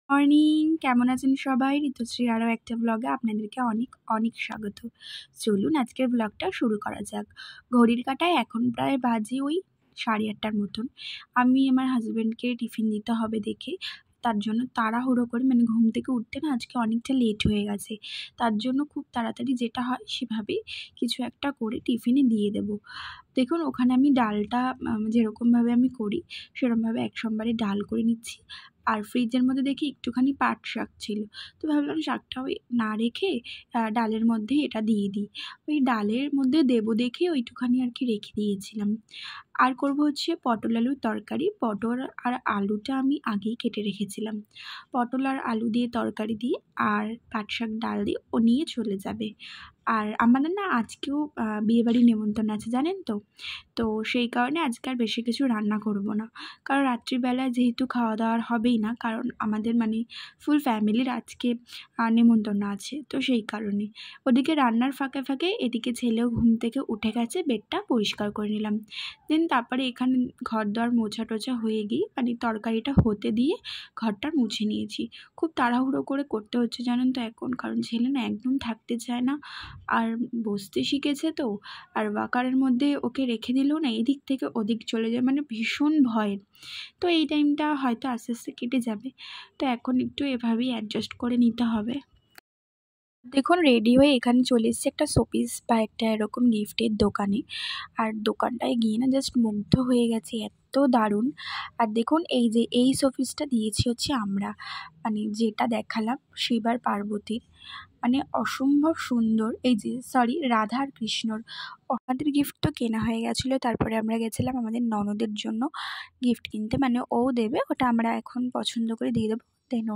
Morning, কেমন আছেন সবাই? ঋতুশ্রীর আরও একটা ব্লগে আপনাদেরকে অনেক অনেক স্বাগত। চলুন আজকের ব্লগটা শুরু করা যাক। ঘড়ির কাঁটায় এখন প্রায় বাজে ওই 8:30টার মতন। আমি আমার হাজব্যান্ডকে টিফিন দিতে হবে দেখে তার জন্য তাড়াহুড়ো করে ঘুম থেকে উঠতে না আজকে অনেকটা লেট হয়ে গেছে। তার জন্য খুব তাড়াতাড়ি যেটা হয় সেভাবেই কিছু একটা করে টিফিনে দিয়ে দেবো। দেখুন ওখানে আমি ডালটা যেরকমভাবে আমি করি সেরকমভাবে এক সম্বারে ডাল করে নিচ্ছি। আর ফ্রিজের মধ্যে দেখি একটুখানি পাট শাক ছিল, তো ভাবলাম শাকটা ওই না রেখে ডালের মধ্যেই এটা দিয়ে দিই। ওই ডালের মধ্যে দেবো দেখে ওইটুখানি আর কি রেখে দিয়েছিলাম। আর করব হচ্ছে পটল আলুর তরকারি। পটল আর আলুটা আমি আগেই কেটে রেখেছিলাম। পটল আর আলু দিয়ে তরকারি দিয়ে আর পাট শাক ডাল দিয়ে ও নিয়ে চলে যাবে। আর আমাদের না আজকেও বিয়েবাড়ির নেমন্তন্ন আছে, জানেন তো? তো সেই কারণে আজকে আর বেশি কিছু রান্না করব না, কারণ রাত্রিবেলায় যেহেতু খাওয়া দাওয়ার হবেই না, কারণ আমাদের ফুল ফ্যামিলির আজকে নেমন্তন্ন আছে, তো সেই কারণে ওদিকে রান্নার ফাঁকে ফাঁকে এদিকে ছেলেও ঘুম থেকে উঠে গেছে, বেডটা পরিষ্কার করে নিলাম। দেন তারপরে এখানে ঘর দর মোছা টোছা হয়ে গিয়ে তরকারিটা হতে দিয়ে ঘরটা মুছে নিয়েছি। খুব তাড়াহুড়ো করে করতে হচ্ছে জানেন তো এখন, কারণ ছেলে না একদম থাকতে চায় না, আর বসতে শিখেছে তো। আর ওয়াকারের মধ্যে ওকে রেখে দিলেও না এদিক থেকে ওদিক চলে যায়, ভীষণ ভয়ের। তো এই টাইমটা হয়তো আস্তে আস্তে কেটে যাবে, তো এখন একটু এভাবেই অ্যাডজাস্ট করে নিতে হবে। দেখুন রেডি হয়ে এখানে চলে এসেছি একটা শোপিস বা একটা এরকম গিফটের দোকানে। আর দোকানটায় গিয়ে না জাস্ট মুগ্ধ হয়ে গেছি, এত দারুণ। আর দেখুন এই যে এই শোপিসটা দিয়েছি হচ্ছে আমরা, যেটা দেখালাম শিব আর পার্বতীর, অসম্ভব সুন্দর। এই যে সরি, রাধা আর কৃষ্ণর। আমাদের গিফট তো কেনা হয়ে গেছিলো, তারপরে আমরা গেছিলাম আমাদের ননদের জন্য গিফট কিনতে, ও দেবে ওটা, আমরা এখন পছন্দ করে দিয়ে দেবো, দেন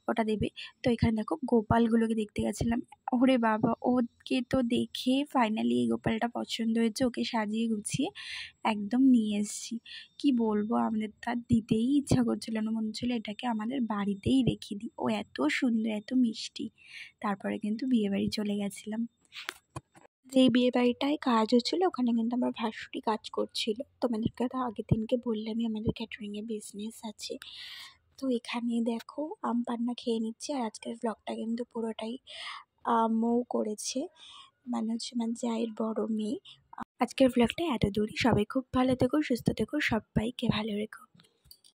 ওটা দেবে। তো এখানে দেখো গোপালগুলোকে দেখতে গেছিলাম। ওরে বাবা, ওকে তো দেখে ফাইনালি এই গোপালটা পছন্দ হয়েছে, ওকে সাজিয়ে গুছিয়ে একদম নিয়ে এসেছি। কি বলবো, আমাদের তার দিতেই ইচ্ছা করছিল না, মনে হচ্ছিলো এটাকে আমাদের বাড়িতেই রেখে দিই, ও এত সুন্দর এত মিষ্টি। তারপরে কিন্তু বিয়েবাড়ি চলে গেছিলাম। যেই বিয়েবাড়িটায় কাজ হচ্ছিলো ওখানে কিন্তু আমার ভাসুরি কাজ করছিল। তোমাদেরকে তো আগের দিনকে বললামই আমাদের ক্যাটারিংয়ের বিজনেস আছে। তো এখানে দেখো আম পান্না খেয়ে নিচ্ছি। আর আজকের ব্লগটা কিন্তু পুরোটাই মৌ করেছে, আমার জায়ের বড় মেয়ে। আজকের ব্লগটা এত দূরই। সবাই খুব ভালো থেকো, সুস্থ থেকো, সবাইকে ভালো রেখো।